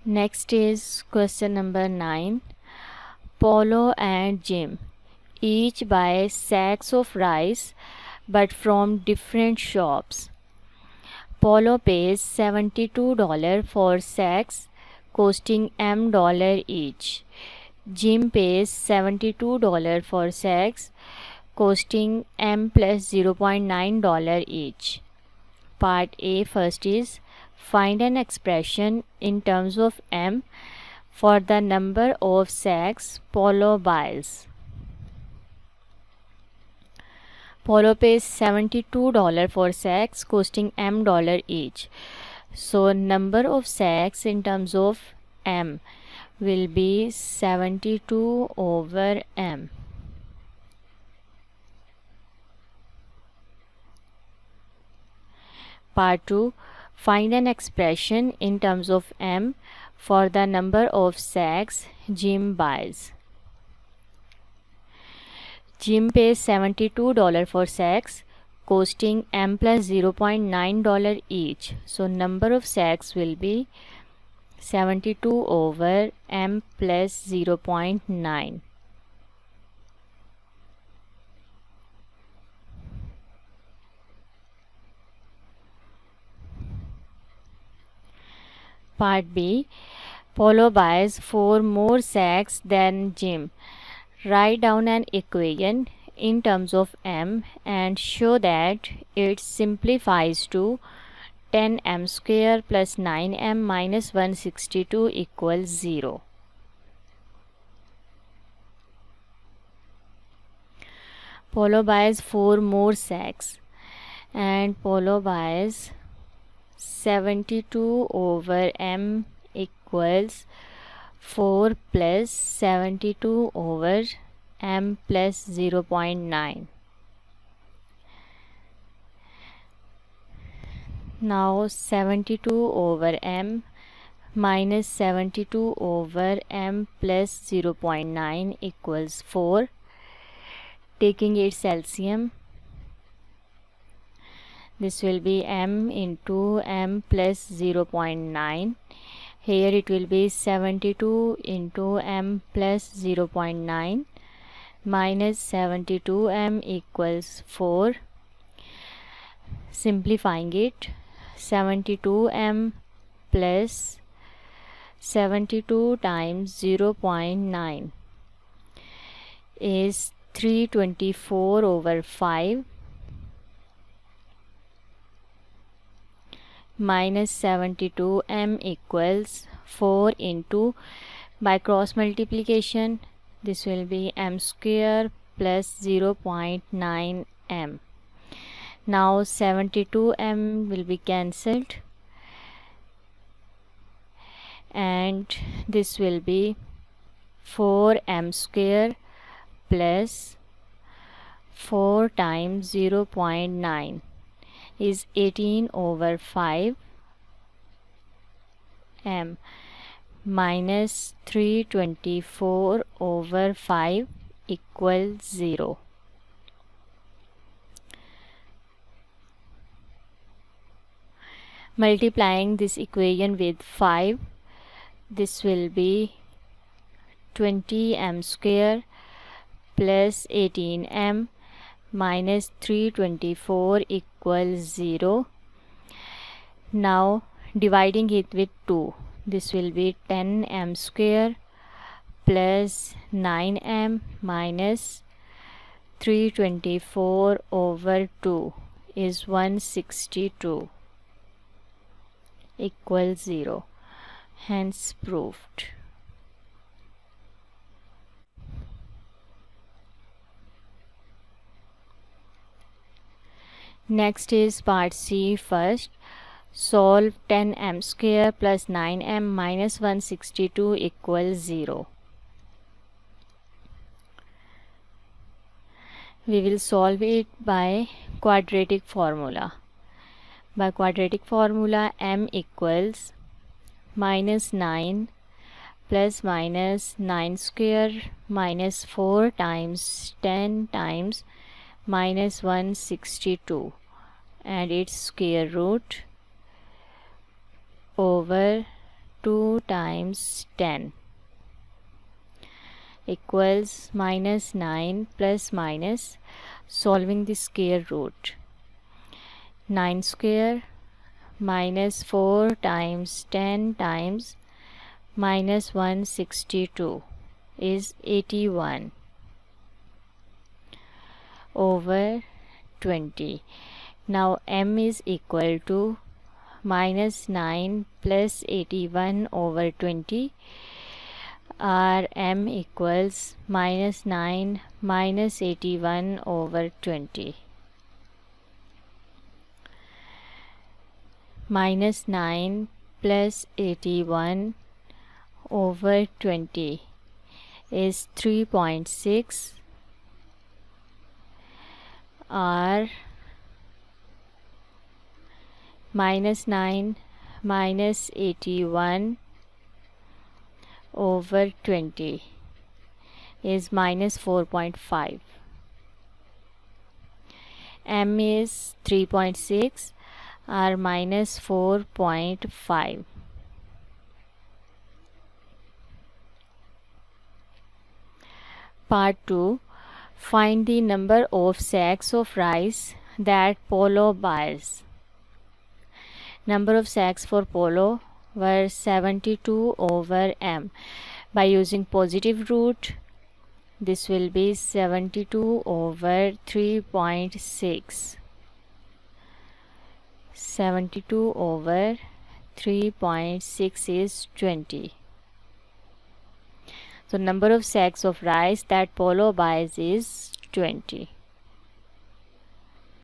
Next is question number 9. Paulo and Jim each buy sacks of rice but from different shops. Paulo pays $72 for sacks costing $M each. Jim pays $72 for sacks costing M plus $0.9 each. Part A first is find an expression in terms of M for the number of sacks Paulo buys. Paulo pays $72 for sacks costing $M each. So number of sacks in terms of M will be 72 over M. Part 2. Find an expression in terms of M for the number of sacks Jim buys. Jim pays $72 for sacks costing M plus $0.9 each. So number of sacks will be 72 over M plus 0.9. Part B. Paulo buys 4 more sacks than Jim. Write down an equation in terms of M and show that it simplifies to 10m square plus 9m minus 162 equals 0. Paulo buys 4 more sacks and Paulo buys 72 over m equals 4 plus 72 over m plus 0.9. Now 72 over m minus 72 over m plus 0.9 equals 4. Taking its LCM, this will be m into m plus 0.9. Here it will be 72 into m plus 0.9 minus 72m equals 4. Simplifying it, 72m plus 72 times 0.9 is 324 over 5 minus 72m equals 4 into, by cross multiplication, this will be m square plus 0.9m. Now 72m will be cancelled and this will be 4m square plus 4 times 0.9 is 18 over 5 m minus 324 over 5 equals 0. Multiplying this equation with 5, this will be 20m square plus 18m minus 324 equals 0. Now dividing it with 2, this will be 10m square plus 9m minus 324 over 2 is 162 equals 0. Hence proved. Next is part C first. Solve 10m square plus 9m minus 162 equals 0. We will solve it by quadratic formula. By quadratic formula, m equals minus 9 plus minus 9 square minus 4 times 10 times minus 162 and its square root over 2 times 10 equals minus 9 plus minus, solving the square root. 9 square minus 4 times 10 times minus 162 is 81 over 20. Now m is equal to minus 9 plus 81 over 20. Our m equals minus 9 minus 81 over 20. Minus 9 plus 81 over 20 is 3.6. Our minus 9 minus 81 over 20 is minus 4.5. m is 3.6, or minus 4.5. Part 2. Find the number of sacks of rice that Polo buys. Number of sacks for Polo were 72 over m. By using positive root, this will be 72 over 3.6. 72 over 3.6 is 20. So number of sacks of rice that Polo buys is 20.